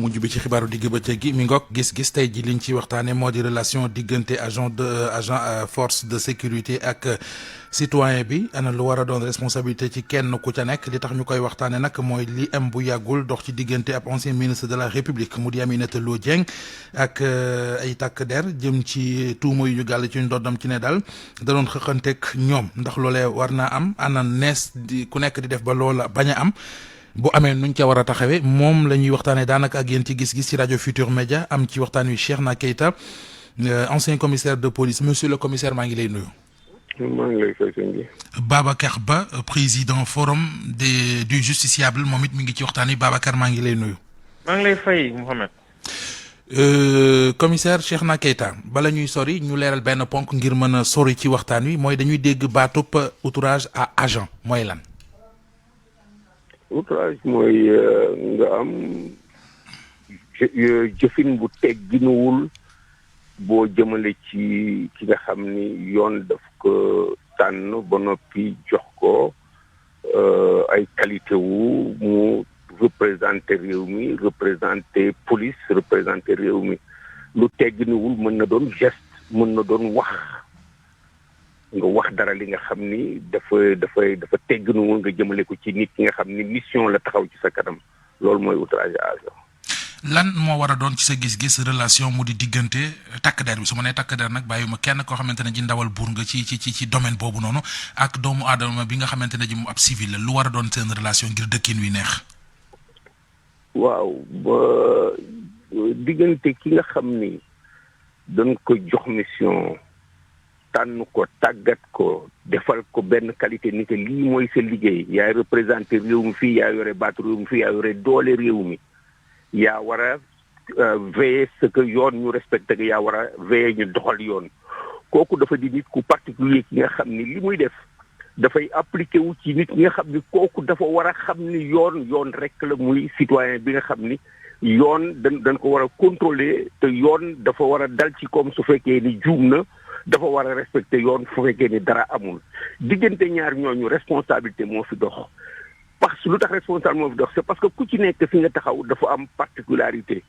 mujj bi ci xibaaru digg bëccëg gi mi ngoog gis-gis tey ji liñ ci waxtaane moo di relation diggante agent force de sécurité ak citoyen bi ana lu war a doon responsabilité ci kenn ku ca nekk li tax ñu koy waxtaane nag mooy li am bu yàggul dox ci diggante ab ancien ministre de la république mu di Aminata Lô Dieng ak ay takk der jëm ci tuuma yu ñu gàll ci ndoddam ci ne daal da doon xëqanteeg ñoom ndax loolee war naa am ana nees di ku nekk di def ba loola bañ a am bu amee nuñ ca war a taxawee moom la ñuy waxtaanee daanaka ak yéen ci gis-gis ci rajo Futur Média am ci waxtaan wi Cheikhna Keita ancien commissaire de police monsieur le commissaire maa ngi lay nuyu. maa ngi lay fay sëñ bi. Babacar Ba président forum du justiciable moom it mi ngi ci waxtaan wi Babacar maa ngi lay nuyu. maa ngi lay fay Mouhamed. commissaire Cheikhna Keita bala ñuy sori ñu leeral benn ponk ngir mën a sori ci waxtaan wi mooy dañuy dégg baatub outrage à agent mooy lan. outrage mooy nga am jëfin bu tegginuwul boo jëmale ci ki nga xam ni yoon daf ko tànn ba noppi jox ko ay qualité wu mu représenté réew mi représenté police représenté réew mi lu tegginuwul mën na doon geste mën na doon wax nga wax dara li nga xam ni dafa tegginuwul nga jëmale ko ci nit ki nga xam ni mission la taxaw ci sa kanam loolu mooy outrage à agent. lan moo war a doon ci sa gis-gis relation mu di diggante takk der bi su ma nee takk der nag bàyyiwuma kenn koo xamante ne ji ndawal buur nga ci domaine boobu noonu ak doomu aadama bi nga xamante ne ji mu ab civil la lu war a doon seen relation ngir dëkkin wi neex. waaw ba diggante ki nga xam ni dañ ko jox mission tànn ko tàggat ko defal ko benn qualité ni que lii mooy sa liggéey yaay représenté réew mi fii yaa yore baatu réew mi fii yaa yore doole réew mi yaa war a veiller ce que yoon ñu respecté que yaa war a veiller ñu doxal yoon kooku dafa di nit ku particulier ki nga xam ni li muy def dafay appliqué wu ci nit ñi nga xam ni kooku dafa war a xam ni yoon rek la muy citoyen bi nga xam ni yoon dañ ko war a contrôler te yoon dafa war a dal ci comme su fekkee ni juum na dafa war a respecté yoon fu fekkee ni dara amul diggante ñaar ñooñu responsabilité moo fi dox parce que lu tax responsable moo fi dox c'est parce que ku ci nekk fi nga taxaw dafa am particularité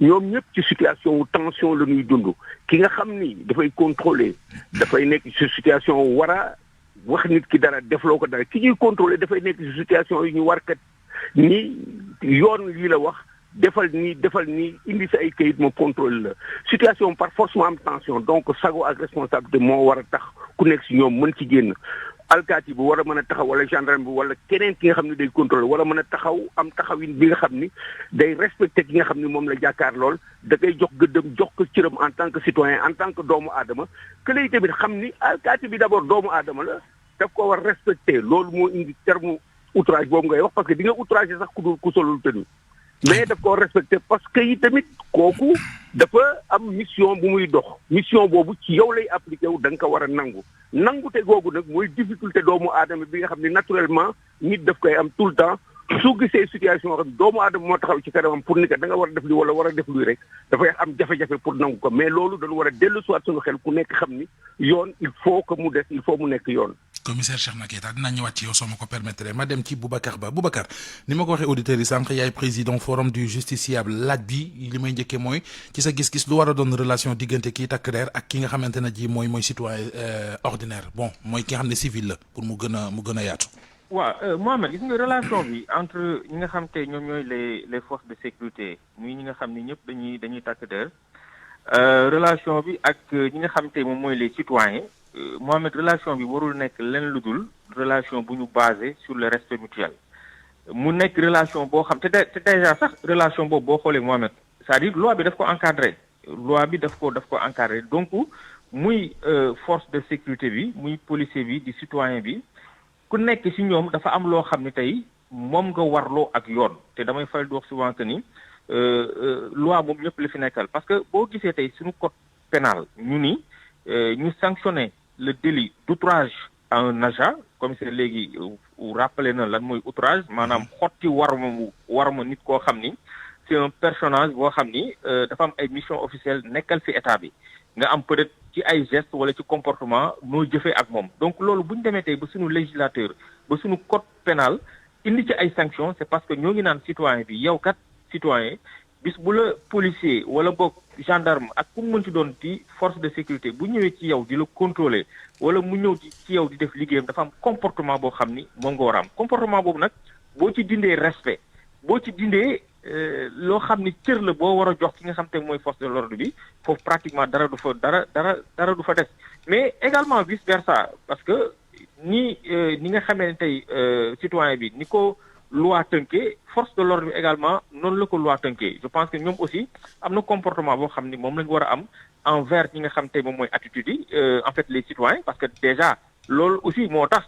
ñoom ñëpp ci situation wu tension la ñuy dund ki nga xam ni dafay contrôler dafay nekk ci situation war a wax nit ki dara defloo ko dara ki ñuy contrôler dafay nekk ci situation yi ñu war kat ni yoon lii la wax defal nii indi sa ay kayit ma contrôle la situation par force mu am tension donc sago ak responsabilité moo war a tax ku nekk si ñoom mën ci génn alkaati bi war a mën a taxaw wala gendarme bi wala keneen ki nga xam ne day contrôler wala mën a taxaw am taxawin bi nga xam ni day respecté ki nga xam ni moom la jàkkaar lool da koy jox gëddëm jox ko cëram en tant que citoyen en tant que doomu aadama que lay tamit xam ni alkaati bi d'abord doomu aadama la daf ko war respecté loolu moo indi terme outrage boobu ngay wax parce que di nga outragé sax ku solul tenue mais daf ko respecté parce que yi tamit kooku dafa am mission bu muy dox mission boobu ci yow lay appliqué wu da nga ko war a nangute googu nag mooy difficulté doomu aadama bi nga xam ne naturellement nit daf koy am tout le temps su gisee situation xam doomu aadama moo taxaw ci kanamam pour ni que da nga war a def li wala war a def luy rek dafay am jafe-jafe pour nangu ko mais loolu dañu war a dellu soit suñu xel ku nekk xam ni yoon il faut que mu des il faut mu nekk yoon. commissaire Cheikhna Keita dinaa ñëwaat ci yow soo ma ko permettre ma dem ci Boubacar Ba Boubacar ni ma ko waxee auditeurs yi sànq yaay président forum du justiciable laaj bi li may njëkkee mooy ci sa gis-gis lu war a doon relation diggante kii takk der ak ki nga xamante ne ji mooy citoyen ordinaire bon mooy ki nga xam ne civil la pour mu gën a yaatu. waaw Mohamed gis nga relation bi entre ñi nga xam te ñoom ñooy les forces de sécurité muy ñi nga xam ni ñëpp dañuy takk der relation bi ak ñi nga xam te moom mooy les citoyens Mohamed relation bi warul nekk leen lu dul relation bu ñu basé sur le respect mutuel mu nekk relation boo xam te déjà sax relation boobu boo xoolee Mohamed c'est-à-dire loi bi daf ko encadré donc muy force de sécurité bi muy policier bi di citoyen bi ku nekk ci ñoom dafa am loo xam ne tey moom nga warloo ak yoon te damay faral di wax souvent que ni loi moom ñëpp la fi nekkal parce que boo gisee tey suñu code pénal ñu sanctionner le délit d'outrage à un agent commissaire léegi rappelé na lan mooy outrage maanaam xotti warma nit koo xam ni c'est un personnage boo xam ni dafa am ay mission officielle nekkal fi état bi nga am peut-être ci ay gestes wala ci comportement noo jëfee ak moom donc loolu bu ñu demee tey ba suñu législateur ba suñu code pénal indi ci ay sanctions c'est parce que ñoo ngi naan citoyen bi yow kat citoyen bis bu la policier wala boog gendarme ak ku mu mënti doon ci force de sécurité bu ñëwee ci yow di la contrôler wala mu ñëw ci yow di def liggéeyam dafa am comportement boo xam ni moom nga war a am comportement boobu nag boo ci dindee respect boo ci dindee loo xam ni cër la boo war a jox ki nga xam te mooy force de l'ordre bi foofu pratiquement dara du fa dara du fa des mais également vice versa parce que ni nga xamee ne tey citoyen bi ni ko loi tënkee force de l'ordre bi également noonu la ko loi tënkee je pense que ñoom aussi am na comportement boo xam ni moom la ñu war a am envers ñi nga xam te moom mooy attitude yi en fait les citoyens parce que déjà loolu aussi moo tax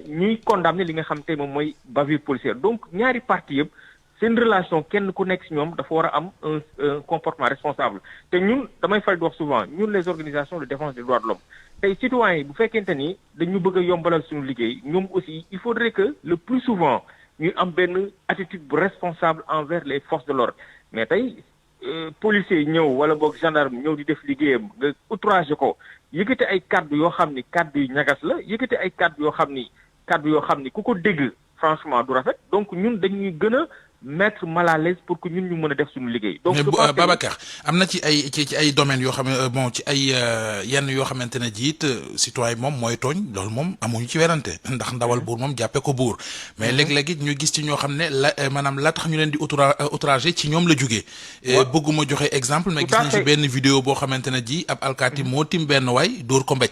ñuy condamner li nga xam te moom mooy bavure policière donc ñaari parti yëpp seen relation kenn ku nekk ci ñoom dafa war a am un comportement responsable te ñun damay fay di wax souvent ñun les organisations de défense des droits de l'homme tey citoyens yi bu fekkente ni dañu bëgg a yombalal suñu liggéey ñoom aussi il faudrait que le plus souvent ñu am benn attitude bu responsable envers les forces de l'ordre mais tey policiers ñëw wala boog gendarme ñëw di def liggéeyam nga outragé ko yëkkati ay kàddu yoo xam ni kàddu yu ñagas la yëkkati ay kàddu yoo xam ni ku ko dégg franchement du rafet donc ñun dañuy gën a mettre mal à l'aise pour que ñun ñu mën a def suñu liggéey. donc mais Babacar am na ci ay domaines yoo xam ne bon ci ay yenn yoo xamante ne jiit citoyen moom mooy tooñ loolu moom amuñu ci werante ndax ndawal buur moom jàppee ko buur mais léeg-léeg it ñu gis ci ñoo xam ne maanaam la tax ñu leen di outragé ci ñoom la jugee. bëgguma joxe exemple mais gis nañ ci benn vidéo boo xamante ne ji ab alkaati moo tim benn waay dóor ko mbéj.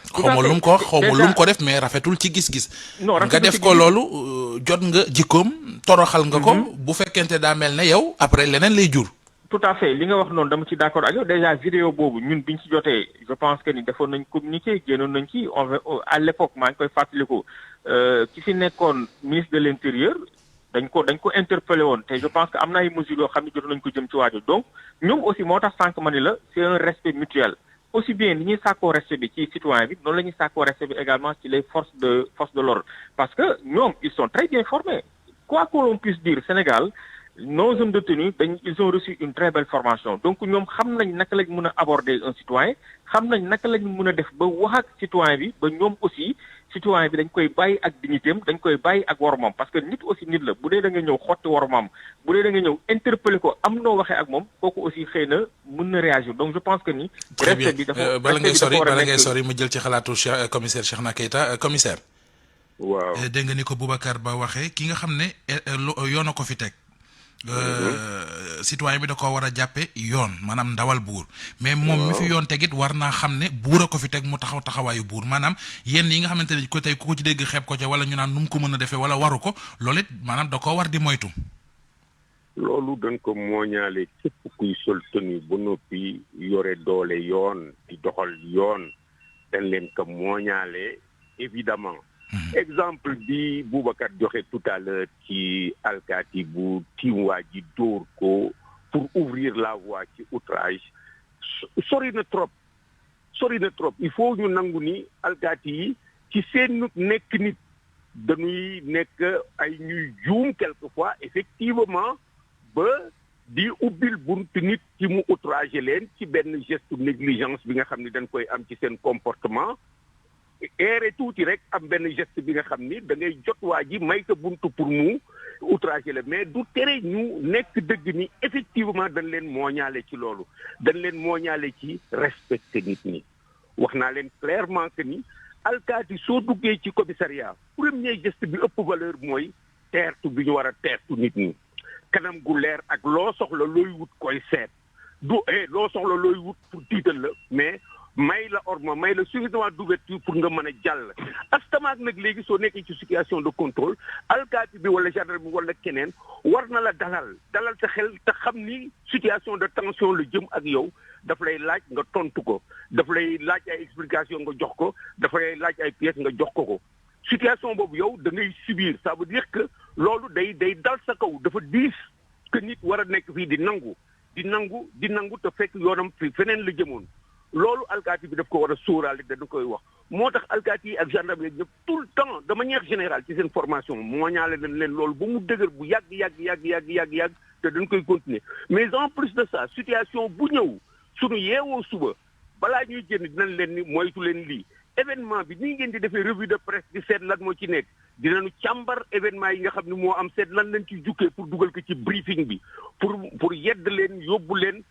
xawma lu mu ko wax xawma lu mu ko def mais rafetul ci gis-gis. nga def ko loolu jot nga jikkoom toroxal nga ko. bu fekkente daa mel ne yow après leneen lay jur. tout à fait li nga wax noonu dama ci d'accord ak yow déjà vidéo boobu ñun biñ ci jotee je pense que ni defoon nañ communiqué génnoon nañ ci à l'époque maa ngi koy fàttaliku ki fi nekkoon ministre de l'intérieur dañ ko interpellé woon te je pense que am na ay mesures yoo xam ne jotoon nañ ko jëm ci waaju donc ñoom aussi moo tax sànq ma ni la c'est un respect mutuel. aussi bien li ñuy sàkkoo respect bi ci citoyen bi noonu la ñuy sàkkoo respect bi également ci les forces de l'ordre parce que ñoom ils sont très bien formés quoi que l'on puisse dire Sénégal nos hommes de tenue ils ont reçu une très belle formation donc ñoom xam nañ naka lañ mën a aborder un citoyen xam nañ naka lañ mën a def ba wax ak citoyen bi ba ñoom aussi citoyen bi dañ koy bàyyi ak dignitéem dañ koy bàyyi ak woromam parce que nit aussi nit la bu dee da nga ñëw xotti woromam bu dee da nga ñëw interpeller ko am noo waxee ak moom kooku aussi xëy na mën na réagir donc je pense que ni. très bien bala ngay sori ma jël ci xalaatu commissaire Cheikhna Keita commissaire. waaw dégg nga ni ko Boubacar Ba waxee ki nga xam ne yoon a ko fi teg. citoyen bi da ko war a jàppe yoon maanaam ndawal buur mais moom mi fi yoon tegit war naa xam ne buur a ko fi teg mu taxawaayu buur maanaam yenn yi nga xamante ne ko tey ku ko ci dégg xeeb ko ca wala ñu naan nu mu ko mën a defee wala waru ko loolu it maanaam da koo war di moytu. loolu dañ ko mooñaale képp kuy sol tenue ba noppi yore doole yoon di doxal yoon dañ leen ko mooñaale évidemment exemple bi Boubacar joxe tout à l'heure ci alkaati bu tiimwaa ji dóor ko pour ouvrir la voie ci outrage sori na trop il faut ñu nangu ni alkaati yi ci seen nekk nit dañuy nekk ay ñuy juum quelquefois effectivement ba di ubbil buntu nit ci mu outragé leen ci benn geste négligence bi nga xam ni dañ koy am ci seen comportement eere tuuti rek am benn geste bi nga xam ni da ngay jot waa ji may ko buntu pour mu outragé la mais du tere ñu nekk dëgg ni effectivement dañ leen mooñaale ci loolu dañ leen mooñaale ci respecter nit ñi wax naa leen clairement que ni alkaati soo duggee ci commissariat premier geste bi ëpp valeur mooy teertu bi ñu war a teertu nit ñi kanam gu leer ak loo soxla looy wut koy seet du loo soxla looy wut pour tiital la mais may la orma may la suffisamment d'ouverture pour nga mën a jàll astamaak nag léegi soo nekkee ci situation de contrôle alkaati bi wala gendarme bi wala keneen war na la dalal sa xel te xam ni situation de tension la jëm ak yow daf lay laaj nga tontu ko daf lay laaj ay explication nga jox ko daf lay laaj ay pièces nga jox ko situation boobu yow da ngay subir ça veut dire que loolu day dal sa kaw dafa diis que nit war a nekk fii di nangu te fekk yoonam fi feneen la jëmoon loolu alkaati bi daf ko war a sóoraale da koy wax moo tax alkaati yi ak gendarme yi ñëpp tout le temps de manière générale ci seen formation moo ñaale nañ leen loolu ba mu dëgër bu yàgg te dañ koy continuer mais en plus de ça situation bu ñëw suñu yeewoo suba balaa ñuy génn dinañ leen ni moytu leen lii événement bi ni ngeen di defee revue de presse di seet lan moo ci nekk dinañu càmbar événement yi nga xam ne moo am seet lan lañ ci jukkee pour dugal ko ci briefing bi pour yedd leen yóbbu leen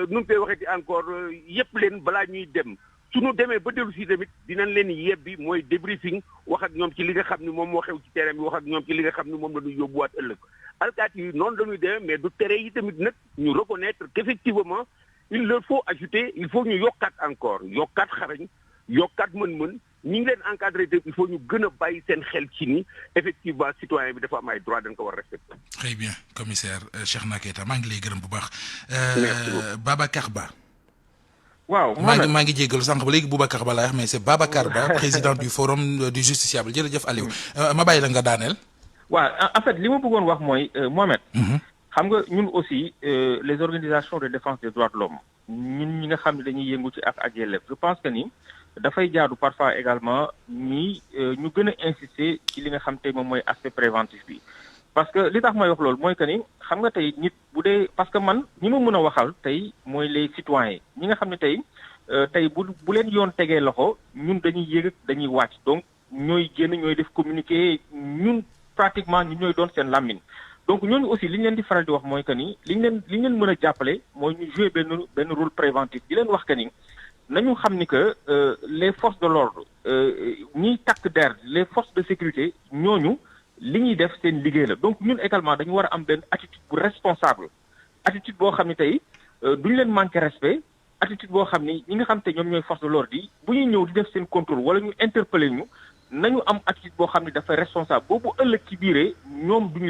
nu mu koy waxee ci encore yëpp leen balaa ñuy dem suñu demee ba dellu si tamit dinañ leen yebbi mooy débriefing wax ak ñoom ci li nga xam ne moom moo xew ci terrain bi wax ak ñoom ci li nga xam ne moom la ñuy yóbbuwaat ëllëg alkaati yi noonu la ñuy demee mais du tere yi tamit nag ñu reconnaître qu'effectivement il leur faut ajouter il faut ñu yokkaat encore yokkaat xarañ yokkaat mën-mën ñi ngi leen encadré te il faut ñu gën a bàyyi seen xel ci ni effectivement citoyen bi dafa am ay droit dañ ko war respecter. Très bien commissaire Cheikhna Keita maa ngi lay gërëm bu baax. Merci beaucoup Babacar Ba. waaw maa ngi jéggalu sànq ba léegi Boubacar Ba laa wax mais c'est Babacar Ba président du forum du justiciable jërëjëf Aliou ma bàyyi la nga daaneel. waaw en fait li ma bëggoon wax mooy Mohamed. xam nga ñun aussi les organisations de défense des droits de l'homme ñun ñi nga xam ne dañuy yëngu ci ak yelleef je pense que ni dafay jaadu parfois également ñi ñu gën a insister ci li nga xam tey moom mooy aspect préventif bi. parce que li tax may wax loolu mooy que ni xam nga tey nit bu dee parce que man ñi ma mën a waxal tey mooy les citoyens ñi nga xam ne tey bu leen yoon tegee loxo ñun dañuy yëg dañuy wàcc donc ñooy génn ñooy def communiqué ñun pratiquement ñun ñooy doon seen làmmiñ donc ñooñu aussi li ñu leen di faral di wax mooy que ni li ñu leen mën a jàppale mooy ñu jouer benn rôle préventif di leen wax que ni nañu xam ni que les forces de l'ordre ñiy takk der les forces de sécurité ñooñu li ñuy def seen liggéey la donc ñun également dañu war a am benn attitude bu responsable attitude boo xam ni tey duñu leen manquer respect attitude boo xam ni ñi nga xam te ñoom ñooy force de l'ordre yi bu ñuy ñëw di def seen contrôle wala ñu interpeller ñu nañu am attitude boo xam ni dafay responsable boobu ëllëg ci biiree ñoom duñu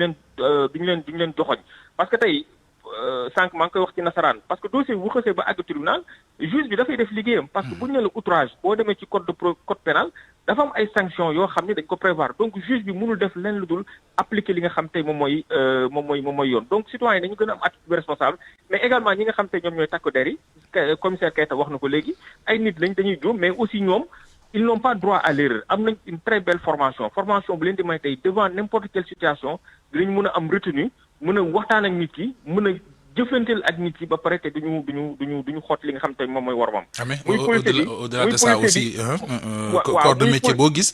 leen joxoñ parce que tey sànq maa ngi koy wax ci nasaraan parce que dossier bu xësee ba àgg tribunal juge bi dafay def liggéeyam parce que bu ñu ne la outrage boo demee ci code pénal dafa am ay sanctions yoo xam ne dañ ko prévoir donc juge bi mënul def leen lu dul appliquer li nga xam tey moom mooy yoon donc citoyen dañu gën a am attitude bi responsable mais également ñi nga xam tey ñoom ñooy takk der yi commissaire Keita wax na ko léegi ay nit lañ dañuy juum mais aussi ñoom ils n'ont pas droit à l'erreur am nañ une très belle formation bu leen di may tey devant n'importe quelle situation dinañ mën a am retenue mën a waxtaan ak nit ki mën a jëflanteel ak nit ki ba pare te duñu xoot li nga xam te moom mooy war moom. muy au-delà de ça aussi corps de métier boo gis.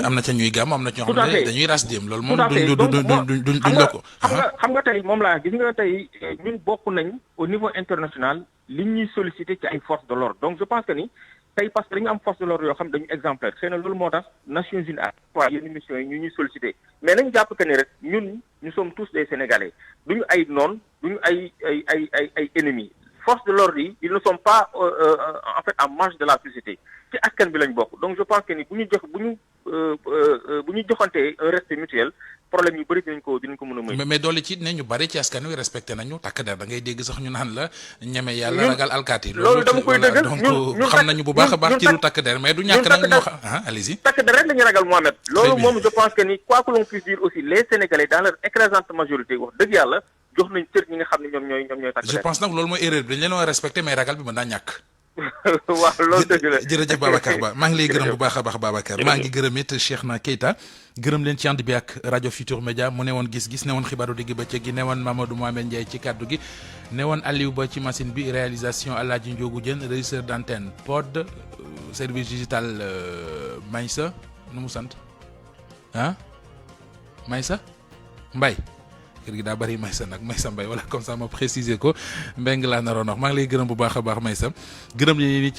am na ca ñuy gàmm am na ci ñoo xam ne dañuy ras dem loolu moom duñ la ko. xam nga tey moom laa gis nga tey ñun bokk nañ au niveau international li ñuy solliciter ci ay forces de l'ordre donc je pense que ni tey parce que dañu am force de l'ordre yoo xam dañu exemplaire xëy na loolu moo tax Nations Unies ak yenn missions yi ñu ñuy solliciter mais nañu jàpp que ni rek ñun nous sommes tous des Sénégalais duñu ay noon duñu ay ennemis force de l'ordre yi ils ne sont pas en fait en marge de la société ci askan bi lañ bokk donc je pense que ni bu ñu joxantee un respect mutuel problème yu bëri dinañ ko mën a mais doole ci ne ñu bëri ci askan wi respecté nañu takk der da ngay dégg sax ñu naan la ñeme yàlla ragal alkaati loolu dama koy dëggal donc xam nañu bu baax a baax ci lu takk der mais du ñàkk nag ñoo xam allez-y takk der rek la ñuy ragal Mohamed loolu moom je pense que ni quoi que l'on puisse dire aussi les Sénégalais dans leur écrasante majorité wax dëgg yàlla jox nañ cër ñi nga xam ne ñoom ñooy takk der je pense nag loolu mooy erreur bi dañ leen war a respecté mais ragal bi mën naa ñàkk waaw loolu dëgg la jërëjëf Babacar Ba maa ngi lay gërëm bu baax a baax Babacar maa ngi gërëm it Cheikhna Keita gërëm leen ci ànd bi ak rajo Futur Média mu ne woon gis-gis ne woon xibaaru digg bëccëg gi ne woon Mamadou Mohamed Ndiaye ci kaddu gi ne woon Aliou Ba ci machine bi réalisation Alaaji Ndiogu Diène régisseur d'antenne pod service digital Maysa nu mu sant Maysa Mbaye kër gi daa bari Maysa nag Maysa Mbaye wala comme ça ma préciser ko mbeng laa naroon wax maa ngi lay gërëm bu baax a baax Maysa gërëm li